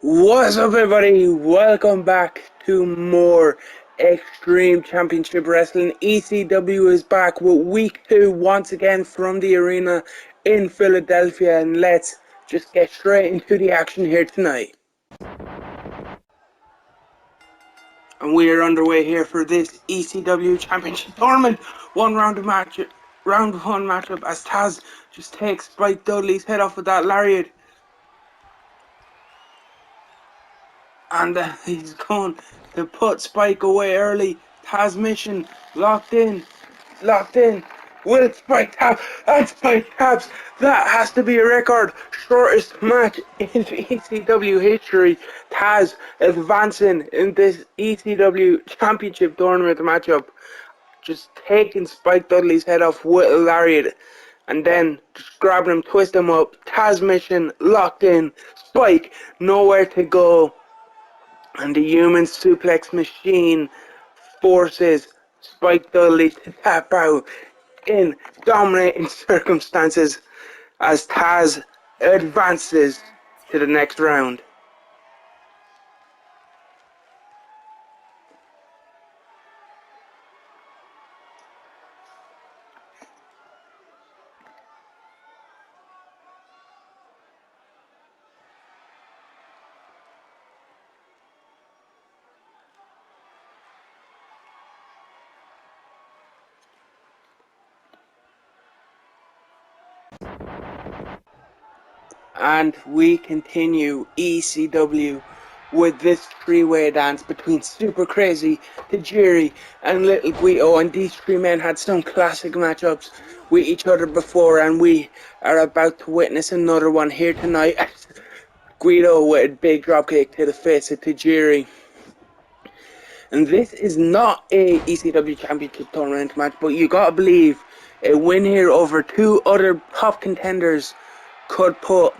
What's up, everybody? Welcome back to more Extreme Championship Wrestling. ECW is back with week 2 once again from the arena in Philadelphia, and let's just get straight into the action here tonight. And we are underway here for this ECW Championship Tournament. Round 1 matchup as Taz just takes Spike Dudley's head off with that lariat. And he's going to put Spike away early. Taz mission locked in. Will Spike tap? And Spike taps. That has to be a record. Shortest match in ECW history. Taz advancing in this ECW Championship Tournament matchup. Just taking Spike Dudley's head off with a lariat. And then just grabbing him, twist him up. Taz mission locked in. Spike nowhere to go. And the human suplex machine forces Spike Dudley to tap out in dominating circumstances as Taz advances to the next round. And we continue ECW with this three-way dance between Super Crazy, Tajiri, and Little Guido. And these three men had some classic matchups with each other before, and we are about to witness another one here tonight. Guido with a big dropkick to the face of Tajiri. And this is not a ECW Championship Tournament match, but you gotta believe a win here over two other top contenders could put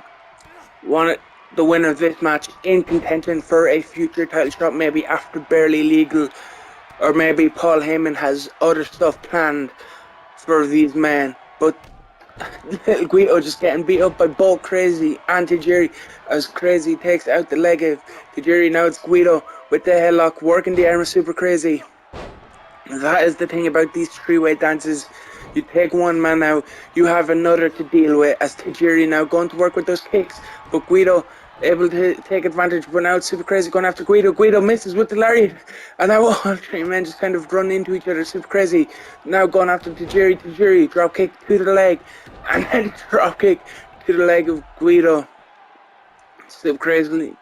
the winner of this match in contention for a future title shot, maybe after Barely Legal, or maybe Paul Heyman has other stuff planned for these men. But Little Guido just getting beat up by both Crazy and Tajiri as Crazy takes out the leg of Tajiri. Now it's Guido with the headlock, working the arm of Super Crazy. That is the thing about these three-way dances. You take one man out, you have another to deal with, as Tajiri now going to work with those kicks, but Guido able to take advantage. But now it's Super Crazy going after Guido. Guido misses with the lariat, and now all three men just kind of run into each other. Super Crazy now going after Tajiri. Tajiri drop kick to the leg, and then drop kick to the leg of Guido. Super Crazy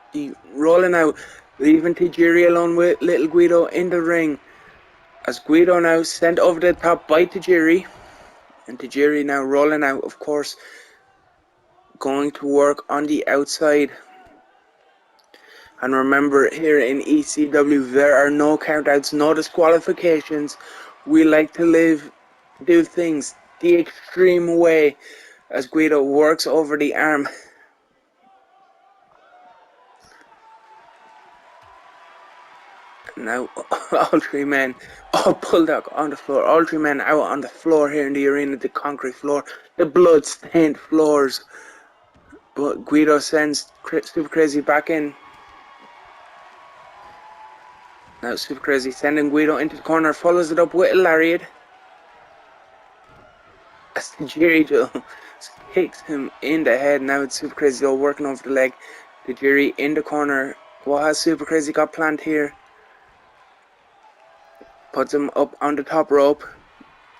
rolling out, leaving Tajiri alone with Little Guido in the ring, as Guido now sent over the top by Tajiri. And Tajiri now rolling out, of course, going to work on the outside. And remember, here in ECW, there are no countouts, no disqualifications. We like to do things the extreme way, as Guido works over the arm. Now, all three men, all Bulldog on the floor, all three men out on the floor here in the arena, the concrete floor, the blood-stained floors. But Guido sends Super Crazy back in. Now Super Crazy sending Guido into the corner, follows it up with a lariat. As Tajiri just kicks him in the head. Now it's Super Crazy though working over the leg. Tajiri in the corner. What has Super Crazy got planned here? Puts him up on the top rope.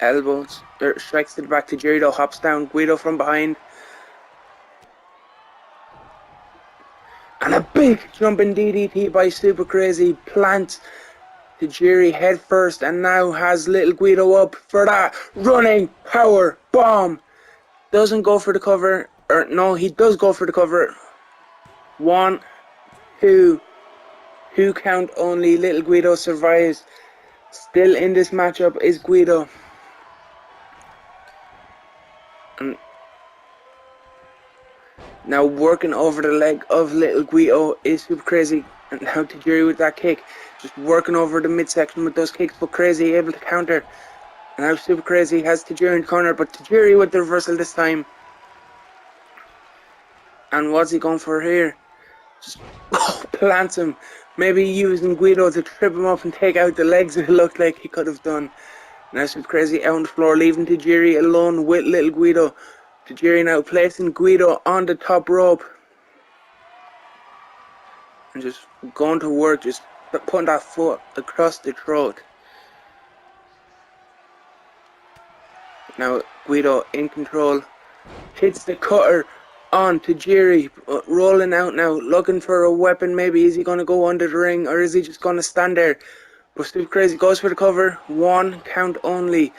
Elbows, strikes to the back. Tajiri though hops down. Guido from behind. And a big jumping DDT by Super Crazy. Plants Tajiri head first and now has little Guido up for that running power bomb. Doesn't go for the cover. Or no, he does go for the cover. 1, 2 count only. Little Guido survives. Still in this matchup is Guido. And now working over the leg of little Guido is Super Crazy. And now Tajiri with that kick. Just working over the midsection with those kicks, but Crazy able to counter. And now Super Crazy has Tajiri in the corner, but Tajiri with the reversal this time. And what's he going for here? Just plants him. Maybe using Guido to trip him up and take out the legs, it looked like he could have done. Now Super Crazy out on the floor, leaving Tajiri alone with little Guido. Tajiri now placing Guido on the top rope. And just going to work, just putting that foot across the throat. Now Guido in control. Hits the cutter on Tajiri. Rolling out now, looking for a weapon maybe. Is he going to go under the ring or is he just going to stand there? But Super Crazy goes for the cover. 1 count only.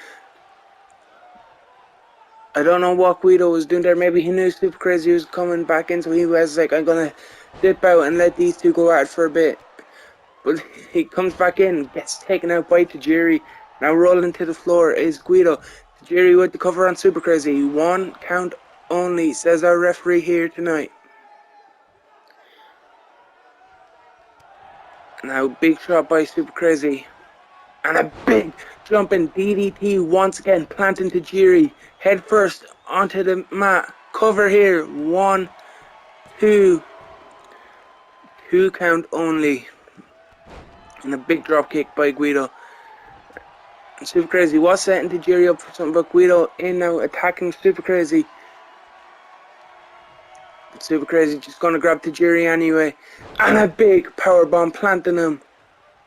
I don't know what Guido was doing there. Maybe he knew Super Crazy was coming back in, so he was like, I'm going to dip out and let these two go at it for a bit. But he comes back in, gets taken out by Tajiri. Now rolling to the floor is Guido. Tajiri with the cover on Super Crazy. 1 count only, says our referee here tonight. Now big shot by Super Crazy. And a big jumping DDT once again, planting Tajiri. Head first onto the mat. Cover here. 1, 2 count only. And a big drop kick by Guido. And Super Crazy was setting Tajiri up for something, but Guido in now attacking Super Crazy. But Super Crazy just gonna grab Tajiri anyway. And a big powerbomb planting him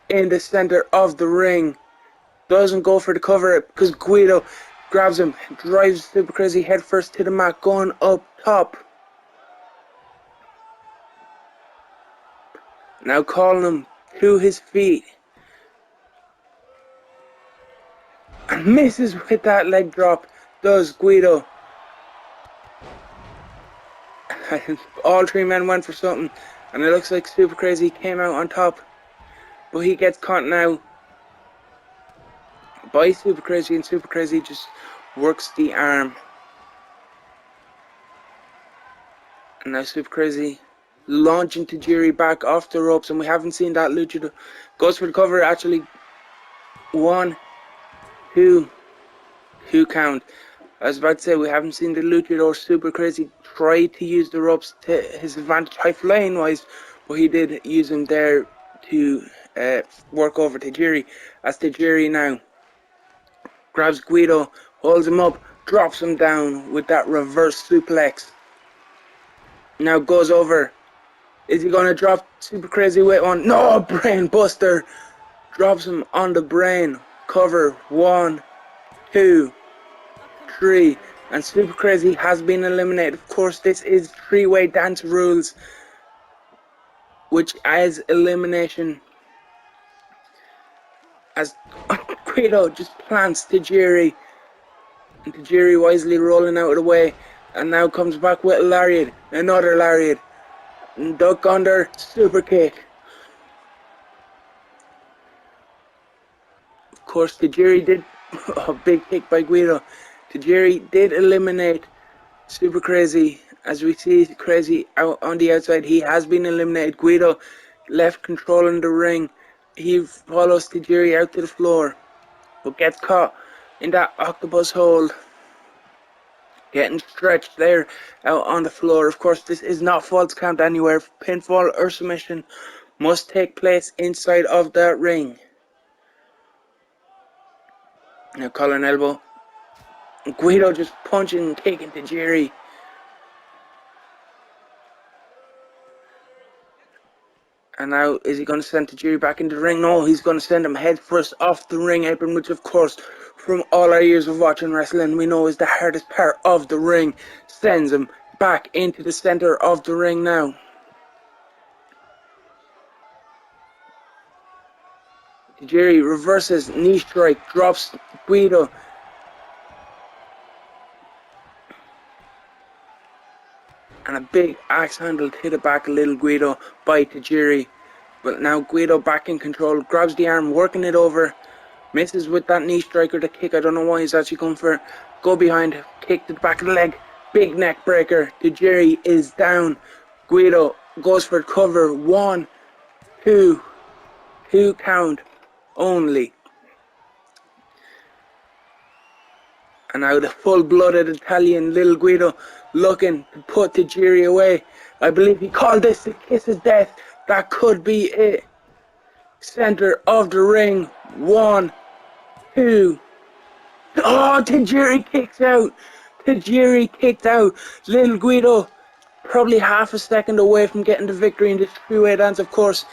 in the center of the ring. Doesn't go for the cover because Guido grabs him, drives Super Crazy head first to the mat, going up top. Now calling him to his feet. And misses with that leg drop, does Guido. All three men went for something, and it looks like Super Crazy came out on top. But he gets caught now by Super Crazy, and Super Crazy just works the arm. And now Super Crazy launching Tajiri back off the ropes, and we haven't seen that luchador. Goes for the cover, actually. 1, 2 count. I was about to say we haven't seen the luchador Super Crazy try to use the ropes to his advantage high flying wise, but he did use them there to work over Tajiri. As Tajiri now grabs Guido, holds him up, drops him down with that reverse suplex. Now goes over. Is he going to drop Super Crazy with one? No, brain buster. Drops him on the brain. Cover. 1, 2, 3. And Super Crazy has been eliminated. Of course, this is three-way dance rules, which as elimination, as Guido just plants Tajiri. And Tajiri wisely rolling out of the way. And now comes back with a lariat. Another lariat. And duck under. Super kick. Of course, Tajiri did a big kick by Guido. Tajiri did eliminate Super Crazy. As we see Crazy out on the outside, he has been eliminated. Guido left controlling the ring. He follows Tajiri out to the floor, but gets caught in that octopus hold. Getting stretched there out on the floor. Of course, this is not false count anywhere. Pinfall or submission must take place inside of that ring. Now collar and elbow. Guido just punching and kicking Tajiri. And now, is he going to send Tajiri back into the ring? No, he's going to send him head first off the ring apron, which of course, from all our years of watching wrestling, we know is the hardest part of the ring. Sends him back into the center of the ring now. Tajiri reverses knee strike, drops Guido. And a big axe handle to the back of little Guido by Tajiri. But now Guido back in control, grabs the arm, working it over. Misses with that knee strike or the kick. I don't know why he's actually going for it. Go behind, kick to the back of the leg. Big neck breaker. Tajiri is down. Guido goes for cover. 1, 2. 2 count only. And now the full-blooded Italian little Guido looking to put Tajiri away. I believe he called this the kiss of death. That could be it. Center of the ring. 1, 2. Oh, Tajiri kicks out. Tajiri kicked out. Little Guido probably half a second away from getting the victory in this three-way dance. Of course,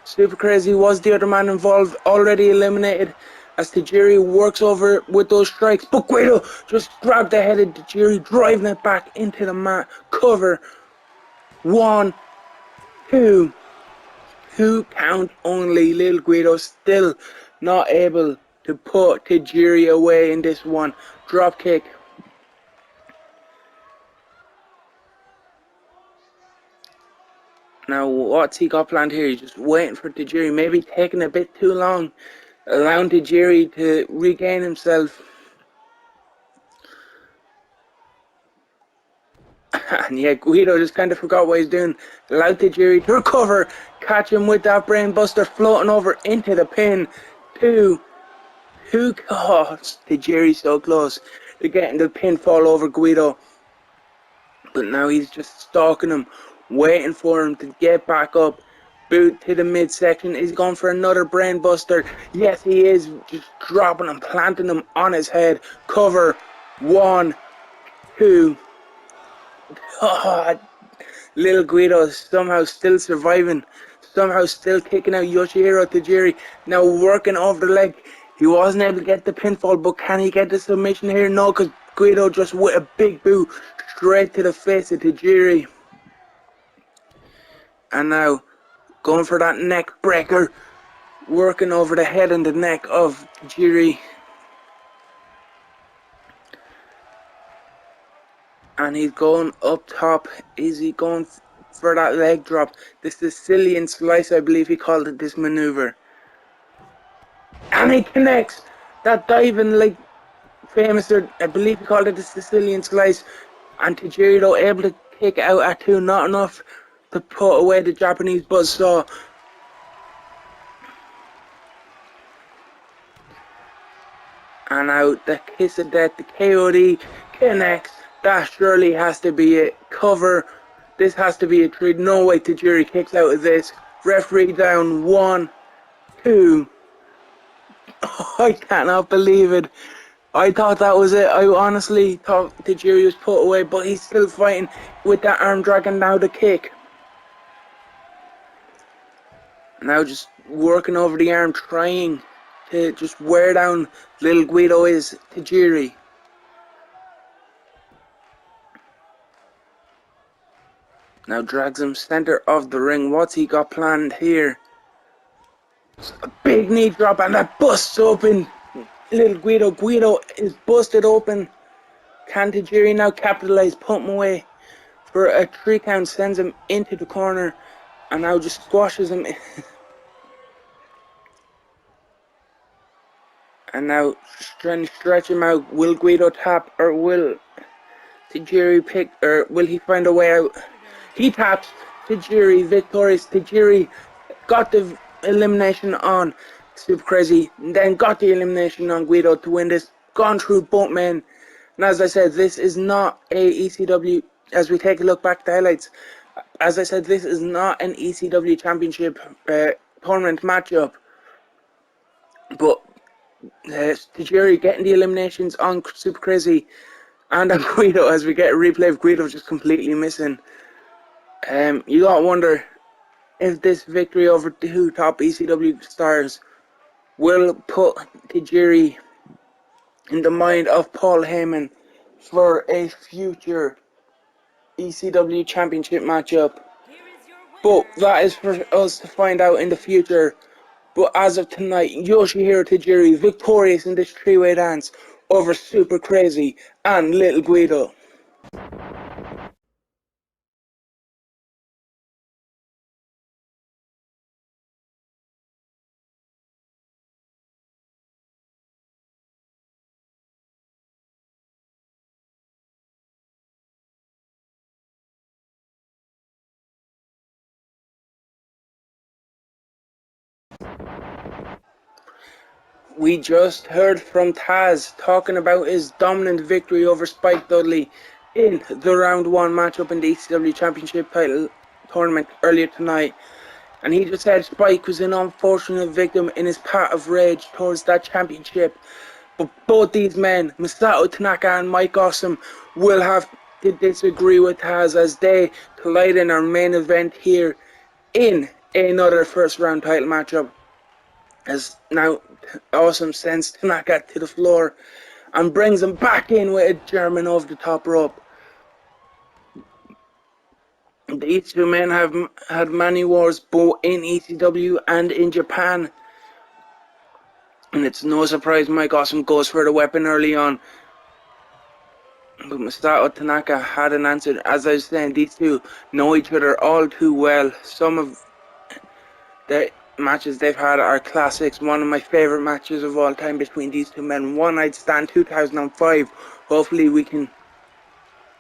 Super Crazy was the other man involved, already eliminated, as Tajiri works over with those strikes. But Guido just grabbed the head of Tajiri, driving it back into the mat. Cover. 1, 2. 2 count only. Little Guido still not able to put Tajiri away in this one. Drop kick. Now what's he got planned here? He's just waiting for Tajiri, maybe taking a bit too long, allowing Tajiri to regain himself. And yeah, Guido just kind of forgot what he's doing. Allowed Tajiri to recover, catch him with that brain buster, floating over into the pin. 2. Oh, Tajiri's so close to getting the pinfall over Guido. But now he's just stalking him, waiting for him to get back up. Boot to the midsection. He's going for another brain buster. Yes, he is. Just dropping him, planting him on his head. Cover. 1, 2. Oh, little Guido is somehow still surviving. Somehow still kicking out Yoshihiro Tajiri. Now working over the leg. He wasn't able to get the pinfall, but can he get the submission here? No, because Guido just with a big boot straight to the face of Tajiri. And now going for that neck breaker, working over the head and the neck of Tajiri. And he's going up top. Is he going for that leg drop? The Sicilian slice, I believe he called it this maneuver. And he connects that diving, like, famous, I believe he called it the Sicilian slice. And Tajiri, though, able to kick out at 2, not enough to put away the Japanese buzzsaw. And now the kiss of death, the KOD connects. That surely has to be it. Cover. This has to be a 3. No way Tajiri kicks out of this. Referee down. 1, 2. Oh, I cannot believe it. I thought that was it. I honestly thought Tajiri was put away, but he's still fighting with that arm dragging now the kick. Now just working over the arm, trying to just wear down little Guido is Tajiri. Now drags him center of the ring. What's he got planned here? A big knee drop and that busts open little Guido. Guido is busted open. Can Tajiri now capitalize, put him away for a 3 count, sends him into the corner, and now just squashes him. And now trying to stretch him out. Will Guido tap, or will Tajiri pick, or will he find a way out? He taps. Tajiri victorious. Tajiri got the elimination on Super Crazy, and then got the elimination on Guido to win this. Gone through both men. And as I said, this is not a ECW, as we take a look back at the highlights, as I said, this is not an ECW championship tournament matchup. But Tajiri getting the eliminations on Super Crazy and on Guido, as we get a replay of Guido just completely missing. You gotta wonder if this victory over two top ECW stars will put Tajiri in the mind of Paul Heyman for a future ECW championship matchup. But that is for us to find out in the future. But as of tonight, Yoshihiro Tajiri victorious in this three-way dance over Super Crazy and Little Guido. We just heard from Taz talking about his dominant victory over Spike Dudley in the round 1 matchup in the ECW Championship title tournament earlier tonight. And he just said Spike was an unfortunate victim in his path of rage towards that championship. But both these men, Masato Tanaka and Mike Awesome, will have to disagree with Taz as they collide in our main event here in another first round title matchup. As now Awesome sends Tanaka to the floor and brings him back in with a German over the top rope. These two men have had many wars both in ECW and in Japan. And it's no surprise Mike Awesome goes for the weapon early on. But Masato Tanaka hadn't answered. As I was saying, these two know each other all too well. Some of the matches they've had are classics. One of my favourite matches of all time between these two men. One Night Stand 2005. Hopefully we can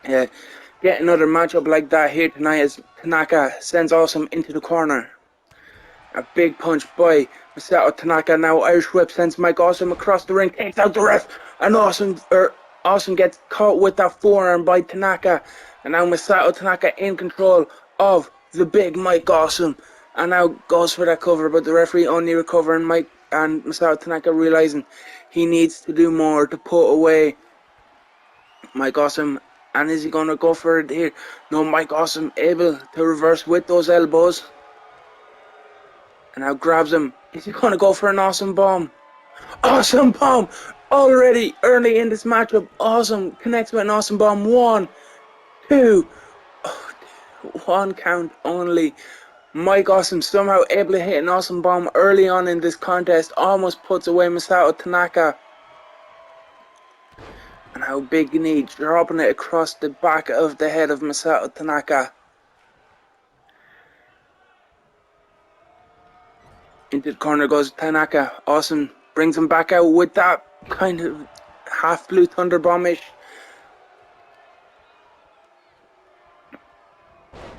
get another matchup like that here tonight as Tanaka sends Awesome into the corner. A big punch by Masato Tanaka. Now Irish Whip sends Mike Awesome across the ring. Takes out the ref. And Awesome gets caught with that forearm by Tanaka. And now Masato Tanaka in control of the big Mike Awesome. And now goes for that cover, but the referee only recovering. Mike and Masato Tanaka realizing he needs to do more to put away Mike Awesome. And is he going to go for it here? No, Mike Awesome able to reverse with those elbows. And now grabs him. Is he going to go for an Awesome Bomb? Awesome Bomb! Already early in this matchup, Awesome connects with an Awesome Bomb. 1, 2, 1 count only. Mike Awesome somehow able to hit an Awesome Bomb early on in this contest. Almost puts away Masato Tanaka. And now Big Knee dropping it across the back of the head of Masato Tanaka. Into the corner goes Tanaka. Awesome brings him back out with that kind of half Blue Thunder Bomb-ish.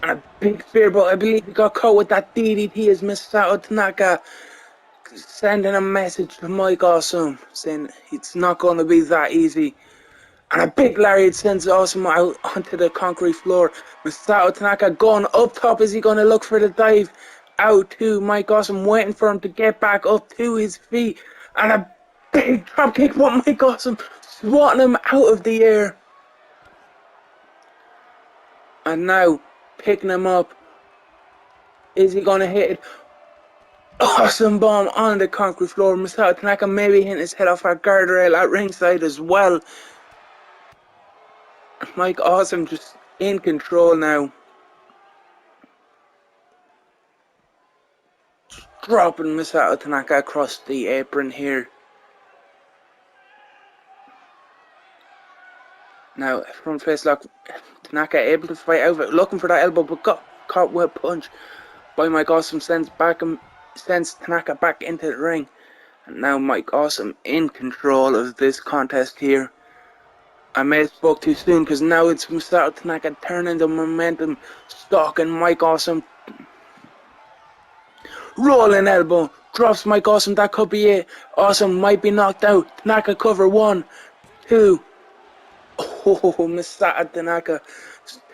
And a big spear, but I believe he got caught with that DDT as Masato Tanaka sending a message to Mike Awesome saying it's not going to be that easy. And a big lariat sends Awesome out onto the concrete floor. Masato Tanaka going up top. Is he going to look for the dive? Out to Mike Awesome, waiting for him to get back up to his feet. And a big drop kick, but Mike Awesome swatting him out of the air. And now picking him up. Is he going to hit it? Awesome Bomb on the concrete floor. Masato Tanaka maybe hitting his head off our guardrail at ringside as well. Mike Awesome just in control now. Dropping Masato Tanaka across the apron here. Now, front face lock. Tanaka able to fight out of it, looking for that elbow, but got caught with a punch by Mike Awesome. Sends Tanaka back into the ring. And now Mike Awesome in control of this contest here. I may have spoke too soon because now it's Masato Tanaka turning the momentum, stalking Mike Awesome. Rolling elbow, drops Mike Awesome, that could be it. Awesome might be knocked out. Tanaka cover, 1, 2. Oh, Masato Tanaka,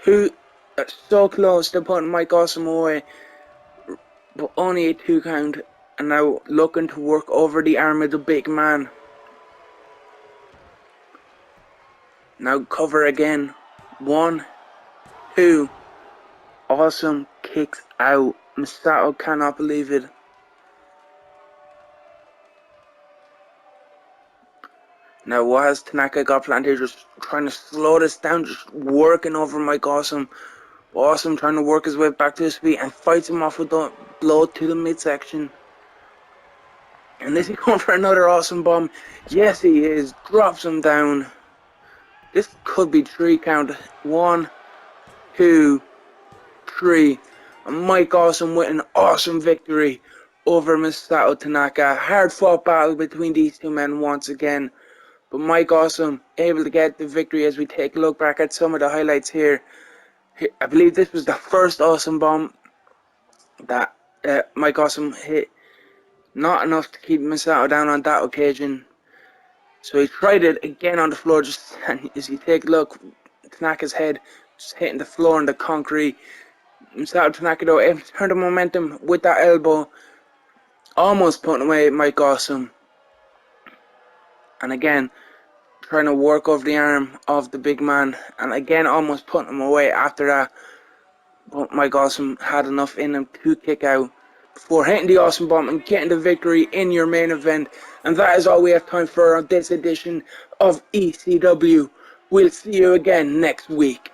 so close to putting Mike Awesome away, but only a 2 count. And now looking to work over the arm of the big man. Now cover again. 1, 2. Awesome kicks out. Masato cannot believe it. Now what has Tanaka got planned here? Just trying to slow this down, just working over Mike Awesome. Awesome trying to work his way back to his feet and fights him off with a blow to the midsection. And is he going for another Awesome bomb? Yes he is. Drops him down. This could be 3 count. 1, 2, 3. And Mike Awesome with an awesome victory over Masato Tanaka. Hard fought battle between these two men once again. But Mike Awesome able to get the victory as we take a look back at some of the highlights here. I believe this was the first Awesome bomb that Mike Awesome hit. Not enough to keep Masato down on that occasion. So he tried it again on the floor. Just as you take a look, Tanaka's head just hitting the floor and the concrete. Masato Tanaka though able to turn the momentum with that elbow, almost putting away Mike Awesome. And again, trying to work over the arm of the big man, and again almost putting him away after that. But Mike Awesome had enough in him to kick out before hitting the Awesome bomb and getting the victory in your main event. And that is all we have time for on this edition of ECW. We'll see you again next week.